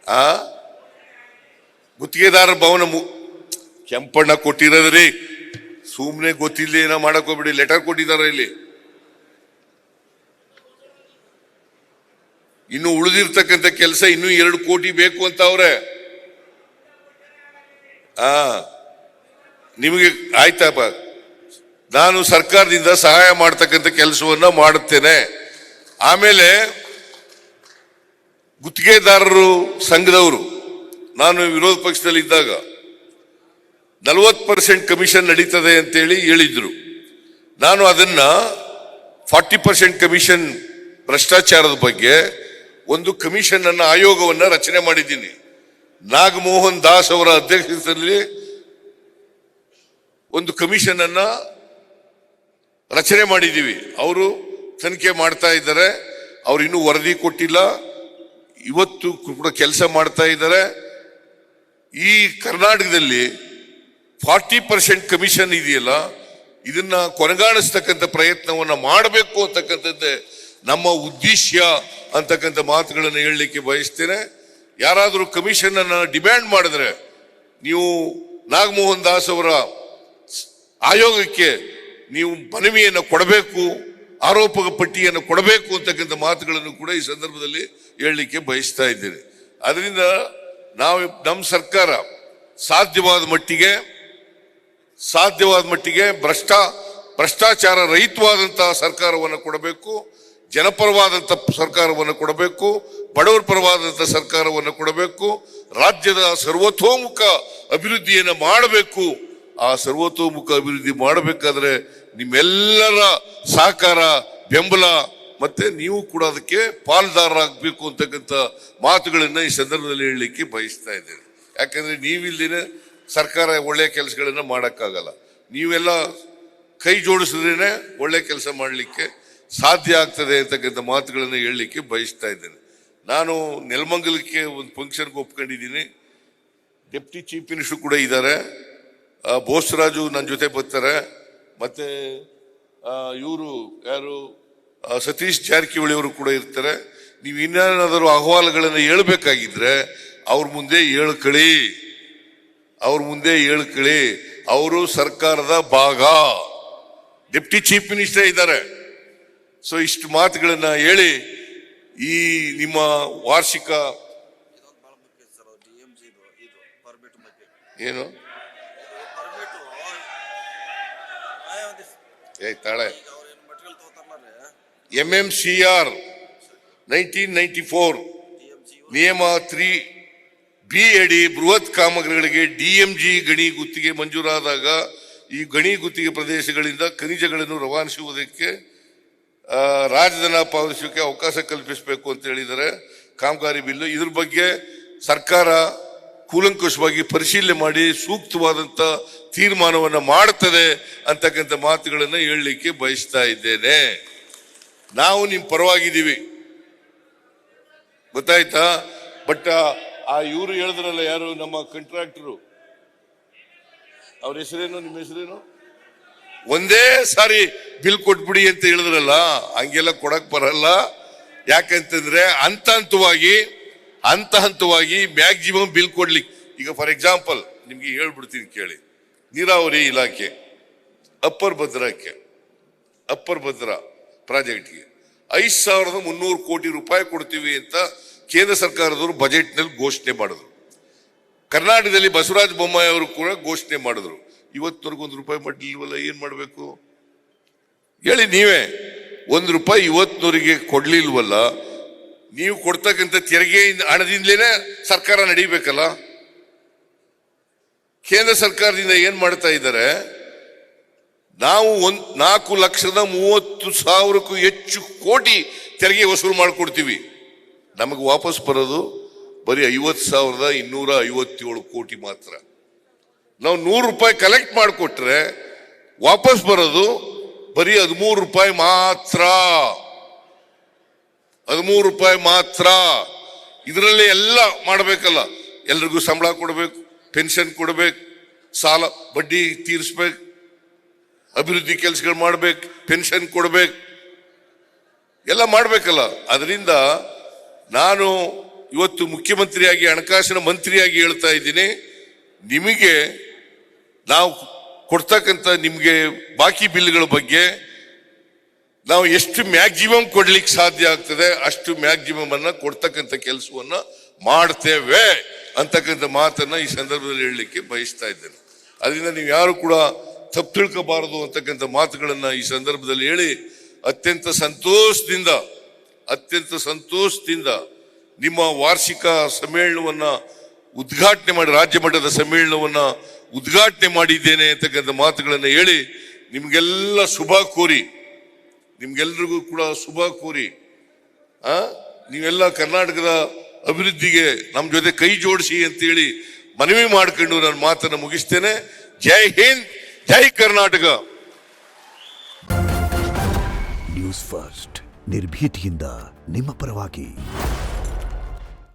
ಆ ಗುತ್ತಿಗೆದಾರರ ಭವನ ಕೆಂಪಣ್ಣ ಕೊಟ್ಟಿರೋದ್ರಿ, ಸುಮ್ನೆ ಗೊತ್ತಿಲ್ಲ ಏನೋ ಮಾಡಕ್ ಹೋಗ್ಬಿಡಿ. ಲೆಟರ್ ಕೊಟ್ಟಿದಾರ ಇಲ್ಲಿ. ಇನ್ನು ಉಳಿದಿರ್ತಕ್ಕಂಥ ಕೆಲಸ ಇನ್ನೂ 2 ಕೋಟಿ ಬೇಕು ಅಂತ ಅವ್ರೆ. ನಿಮಗೆ ಆಯ್ತಪ್ಪ, ನಾನು ಸರ್ಕಾರದಿಂದ ಸಹಾಯ ಮಾಡ್ತಕ್ಕಂಥ ಕೆಲಸವನ್ನ ಮಾಡುತ್ತೇನೆ. ಆಮೇಲೆ ಗುತ್ತಿಗೆದಾರರು ಸಂಘದವರು ನಾನು ವಿರೋಧ ಪಕ್ಷದಲ್ಲಿ ಇದ್ದಾಗ 40% ಕಮಿಷನ್ ನಡೀತದೆ ಅಂತೇಳಿ ಹೇಳಿದ್ರು. ನಾನು ಅದನ್ನ 40% ಕಮಿಷನ್ ಭ್ರಷ್ಟಾಚಾರದ ಬಗ್ಗೆ ಒಂದು ಕಮಿಷನ್ ಅನ್ನ ಆಯೋಗವನ್ನ ರಚನೆ ಮಾಡಿದ್ದೀನಿ. ನಾಗಮೋಹನ್ ದಾಸ್ ಅವರ ಅಧ್ಯಕ್ಷತೆಯಲ್ಲಿ ಒಂದು ಕಮಿಷನ್ ಅನ್ನ ರಚನೆ ಮಾಡಿದ್ದೀವಿ. ಅವರು ತನಿಖೆ ಮಾಡ್ತಾ ಇದ್ದಾರೆ. ಅವ್ರು ಇನ್ನೂ ವರದಿ ಕೊಟ್ಟಿಲ್ಲ. ಇವತ್ತು ಕೂಡ ಕೆಲಸ ಮಾಡ್ತಾ ಇದ್ದಾರೆ. ಈ ಕರ್ನಾಟಕದಲ್ಲಿ 40% ಕಮಿಷನ್ ಇದೆಯಲ್ಲ, ಇದನ್ನ ಕೊನೆಗಾಣಿಸ್ತಕ್ಕಂಥ ಪ್ರಯತ್ನವನ್ನ ಮಾಡಬೇಕು ಅಂತಕ್ಕಂಥದ್ದೇ ನಮ್ಮ ಉದ್ದೇಶ ಅಂತಕ್ಕಂಥ ಮಾತುಗಳನ್ನು ಹೇಳಲಿಕ್ಕೆ ಬಯಸ್ತೇನೆ. ಯಾರಾದರೂ ಕಮಿಷನ್ ಅನ್ನ ಡಿಮ್ಯಾಂಡ್ ಮಾಡಿದ್ರೆ ನೀವು ನಾಗಮೋಹನ್ ದಾಸ್ ಅವರ ಆಯೋಗಕ್ಕೆ ನೀವು ಮನವಿಯನ್ನು ಕೊಡಬೇಕು, ಆರೋಪ ಪಟ್ಟಿಯನ್ನು ಕೊಡಬೇಕು ಅಂತಕ್ಕಂಥ ಮಾತುಗಳನ್ನು ಕೂಡ ಈ ಸಂದರ್ಭದಲ್ಲಿ ಹೇಳಲಿಕ್ಕೆ ಬಯಸ್ತಾ ಇದ್ದೇನೆ. ಅದರಿಂದ ನಾವು ನಮ್ಮ ಸರ್ಕಾರ ಸಾಧ್ಯವಾದ ಮಟ್ಟಿಗೆ ಭ್ರಷ್ಟಾಚಾರ ರಹಿತವಾದಂತಹ ಸರ್ಕಾರವನ್ನು ಕೊಡಬೇಕು, ಜನಪರವಾದಂಥ ಸರ್ಕಾರವನ್ನು ಕೊಡಬೇಕು, ಬಡವರ ಪರವಾದಂಥ ಸರ್ಕಾರವನ್ನು ಕೊಡಬೇಕು, ರಾಜ್ಯದ ಸರ್ವತೋಮುಖ ಅಭಿವೃದ್ಧಿಯನ್ನು ಮಾಡಬೇಕು. ಆ ಸರ್ವತೋಮುಖ ಅಭಿವೃದ್ಧಿ ಮಾಡಬೇಕಾದ್ರೆ ನಿಮ್ಮೆಲ್ಲರ ಸಹಕಾರ, ಬೆಂಬಲ ಮತ್ತೆ ನೀವು ಕೂಡ ಅದಕ್ಕೆ ಪಾಲ್ದಾರರಾಗಬೇಕು ಅಂತಕ್ಕಂಥ ಮಾತುಗಳನ್ನ ಈ ಸಂದರ್ಭದಲ್ಲಿ ಹೇಳಲಿಕ್ಕೆ ಬಯಸ್ತಾ ಇದ್ದೇನೆ. ಯಾಕಂದ್ರೆ ನೀವಿಲ್ದೇನೆ ಸರ್ಕಾರ ಒಳ್ಳೆಯ ಕೆಲಸಗಳನ್ನ ಮಾಡಕ್ಕಾಗಲ್ಲ. ನೀವೆಲ್ಲ ಕೈ ಜೋಡಿಸಿದ್ರೇನೆ ಒಳ್ಳೆ ಕೆಲಸ ಮಾಡಲಿಕ್ಕೆ ಸಾಧ್ಯ ಆಗ್ತದೆ ಅಂತಕ್ಕಂಥ ಮಾತುಗಳನ್ನು ಹೇಳಲಿಕ್ಕೆ ಬಯಸ್ತಾ ಇದ್ದೇನೆ. ನಾನು ನೆಲಮಂಗಲಕ್ಕೆ ಒಂದು ಫಂಕ್ಷನ್ಗೆ ಒಪ್ಕೊಂಡಿದ್ದೀನಿ. ಡೆಪ್ಟಿ ಚೀಫ್ ಮಿನಿಸ್ಟರ್ ಕೂಡ ಇದ್ದಾರೆ, ಬೋಸರಾಜು ನನ್ನ ಜೊತೆ ಬರ್ತಾರೆ, ಮತ್ತೆ ಇವರು ಯಾರು ಸತೀಶ್ ಜಾರಕಿಹೊಳಿ ಅವರು ಕೂಡ ಇರ್ತಾರೆ. ನೀವು ಇನ್ನೇನಾದರೂ ಅಹವಾಲುಗಳನ್ನು ಹೇಳ್ಬೇಕಾಗಿದ್ರೆ ಅವ್ರ ಮುಂದೆ ಹೇಳ್ಕಳಿ. ಅವರು ಸರ್ಕಾರದ ಭಾಗ, ಡೆಪ್ಟಿ ಚೀಫ್ ಮಿನಿಸ್ಟರ್ ಇದ್ದಾರೆ. ಸೊ ಇಷ್ಟು ಮಾತುಗಳನ್ನ ಹೇಳಿ ಈ ನಿಮ್ಮ ವಾರ್ಷಿಕ ಏನು ತಾಳೆ MMCR 1994 ನಿಯಮ 3B ಅಡಿ ಬೃಹತ್ ಕಾಮಗಾರಿಗಳಿಗೆ DMG ಗಣಿ ಗುತ್ತಿಗೆ ಮಂಜೂರಾದಾಗ ಈ ಗಣಿ ಗುತ್ತಿಗೆ ಪ್ರದೇಶಗಳಿಂದ ಖನಿಜಗಳನ್ನು ರವಾನಿಸುವುದಕ್ಕೆ ರಾಜಧನ ಪಾವತಿಸೋಕೆ ಅವಕಾಶ ಕಲ್ಪಿಸಬೇಕು ಅಂತ ಹೇಳಿದರೆ ಕಾಮಗಾರಿ ಬಿಲ್ಲು. ಇದ್ರ ಬಗ್ಗೆ ಸರ್ಕಾರ ಕೂಲಂಕುಷವಾಗಿ ಪರಿಶೀಲನೆ ಮಾಡಿ ಸೂಕ್ತವಾದಂತ ತೀರ್ಮಾನವನ್ನ ಮಾಡುತ್ತದೆ ಅಂತಕ್ಕಂಥ ಮಾತುಗಳನ್ನ ಹೇಳಲಿಕ್ಕೆ ಬಯಸ್ತಾ ಇದ್ದೇನೆ. ನಾವು ನಿಮ್ ಪರವಾಗಿದ್ದೀವಿ, ಗೊತ್ತಾಯ್ತಾ? ಬಟ್ ಇವರು ಹೇಳಿದ್ರಲ್ಲ, ಯಾರು ನಮ್ಮ ಕಾಂಟ್ರಾಕ್ಟರು, ಅವ್ರ ಹೆಸರೇನು, ನಿಮ್ಮ ಹೆಸರೇನು, ಒಂದೇ ಸಾರಿ ಬಿಲ್ ಕೊಟ್ಬಿಡಿ ಅಂತ ಹೇಳಿದ್ರಲ್ಲ, ಹಂಗೆಲ್ಲ ಕೊಡಕ್ ಬರಲ್ಲ. ಯಾಕಂತಂದ್ರೆ ಹಂತ ಹಂತವಾಗಿ ಮ್ಯಾಕ್ಸಿಮಮ್ ಬಿಲ್ ಕೊಡ್ಲಿಕ್ಕೆ. ಈಗ ಫಾರ್ ಎಕ್ಸಾಂಪಲ್ ನಿಮ್ಗೆ ಹೇಳ್ಬಿಡ್ತೀನಿ ಕೇಳಿ. ನೀರಾವರಿ ಇಲಾಖೆ ಅಪ್ಪರ್ ಭದ್ರಾ ಪ್ರಾಜೆಕ್ಟ್ಗೆ 5300 ಕೋಟಿ ರೂಪಾಯಿ ಕೊಡ್ತೀವಿ ಅಂತ ಕೇಂದ್ರ ಸರ್ಕಾರದವರು ಬಜೆಟ್ ನಲ್ಲಿ ಘೋಷಣೆ ಮಾಡಿದ್ರು. ಕರ್ನಾಟಕದಲ್ಲಿ ಬಸವರಾಜ ಬೊಮ್ಮಾಯಿ ಅವರು ಕೂಡ ಘೋಷಣೆ ಮಾಡಿದ್ರು. ಇವತ್ತವರೆಗೂ ₹1 ಮಾಡಿಲ್ವಲ್ಲ, ಏನ್ ಮಾಡ್ಬೇಕು ಹೇಳಿ ನೀವೇ? ₹1 ಇವತ್ತಿನವರಿಗೆ ಕೊಡ್ಲಿಲ್ವಲ್ಲ. ನೀವು ಕೊಡ್ತಕ್ಕಂಥ ತೆರಿಗೆ ಹಣದಿಂದಲೇ ಸರ್ಕಾರ ನಡೀಬೇಕಲ್ಲ. ಕೇಂದ್ರ ಸರ್ಕಾರದಿಂದ ಏನ್ ಮಾಡ್ತಾ ಇದ್ದಾರೆ, ನಾವು 4,30,30,000ಕ್ಕೂ ಹೆಚ್ಚು ಕೋಟಿ ತೆರಿಗೆ ವಸೂಲು ಮಾಡಿಕೊಡ್ತೀವಿ. ನಮಗೆ ವಾಪಸ್ ಬರೋದು ಬರೀ 50,257 ಕೋಟಿ ಮಾತ್ರ. ನಾವು ₹100 ಕಲೆಕ್ಟ್ ಮಾಡಿಕೊಟ್ರೆ ವಾಪಸ್ ಬರೋದು ಬರೀ ₹13 ಮಾತ್ರ. ₹13 ಮಾತ್ರ. ಇದರಲ್ಲಿ ಎಲ್ಲ ಮಾಡಬೇಕಲ್ಲ. ಎಲ್ರಿಗೂ ಸಂಬಳ ಕೊಡಬೇಕು, ಪೆನ್ಷನ್ ಕೊಡಬೇಕು, ಸಾಲ ಬಡ್ಡಿ ತೀರಿಸ್ಬೇಕು, ಅಭಿವೃದ್ಧಿ ಕೆಲಸಗಳು ಮಾಡ್ಬೇಕು, ಪೆನ್ಷನ್ ಕೊಡ್ಬೇಕು, ಎಲ್ಲ ಮಾಡ್ಬೇಕಲ್ಲ. ಅದರಿಂದ ನಾನು ಇವತ್ತು ಮುಖ್ಯಮಂತ್ರಿಯಾಗಿ ಹಣಕಾಸಿನ ಮಂತ್ರಿಯಾಗಿ ಹೇಳ್ತಾ ಇದ್ದೀನಿ, ನಿಮಗೆ ನಾವು ಕೊಡ್ತಕ್ಕಂಥ ನಿಮಗೆ ಬಾಕಿ ಬಿಲ್ಗಳ ಬಗ್ಗೆ ನಾವು ಎಷ್ಟು ಮ್ಯಾಕ್ಸಿಮಮ್ ಕೊಡ್ಲಿಕ್ಕೆ ಸಾಧ್ಯ ಆಗ್ತದೆ ಅಷ್ಟು ಮ್ಯಾಕ್ಸಿಮಮ್ ಅನ್ನ ಕೊಡ್ತಕ್ಕಂಥ ಕೆಲಸವನ್ನ ಮಾಡ್ತೇವೆ ಅಂತಕ್ಕಂಥ ಮಾತನ್ನ ಈ ಸಂದರ್ಭದಲ್ಲಿ ಹೇಳಲಿಕ್ಕೆ ಬಯಸ್ತಾ ಇದ್ದೇನೆ. ಅದರಿಂದ ನೀವು ಯಾರು ಕೂಡ ತಪ್ಪು ತಿಳ್ಕೋಬಾರದು ಅಂತಕ್ಕಂಥ ಮಾತುಗಳನ್ನ ಈ ಸಂದರ್ಭದಲ್ಲಿ ಹೇಳಿ ಅತ್ಯಂತ ಸಂತೋಷದಿಂದ ನಿಮ್ಮ ವಾರ್ಷಿಕ ಸಮ್ಮೇಳನವನ್ನ ಉದ್ಘಾಟನೆ ಮಾಡಿ, ರಾಜ್ಯ ಮಟ್ಟದ ಸಮ್ಮೇಳನವನ್ನ ಉದ್ಘಾಟನೆ ಮಾಡಿದ್ದೇನೆ ಅಂತಕ್ಕಂಥ ಮಾತುಗಳನ್ನು ಹೇಳಿ ನಿಮ್ಗೆಲ್ಲ ನಿಮ್ಗೆಲ್ರಿಗೂ ಕೂಡ ಶುಭ ಕೋರಿ ನೀವೆಲ್ಲ ಕರ್ನಾಟಕದ ಅಭಿವೃದ್ಧಿಗೆ ನಮ್ಮ ಜೊತೆ ಕೈ ಜೋಡಿಸಿ ಅಂತೇಳಿ ಮನವಿ ಮಾಡ್ಕೊಂಡು ನನ್ನ ಮಾತನ್ನು ಮುಗಿಸ್ತೇನೆ. ಜೈ ಹಿಂದ್, ಜೈ ಕರ್ನಾಟಕ. ನ್ಯೂಸ್ ಫಸ್ಟ್ ನಿರ್ಭೀತಿಯಿಂದ ನಿಮ್ಮ ಪರವಾಗಿ.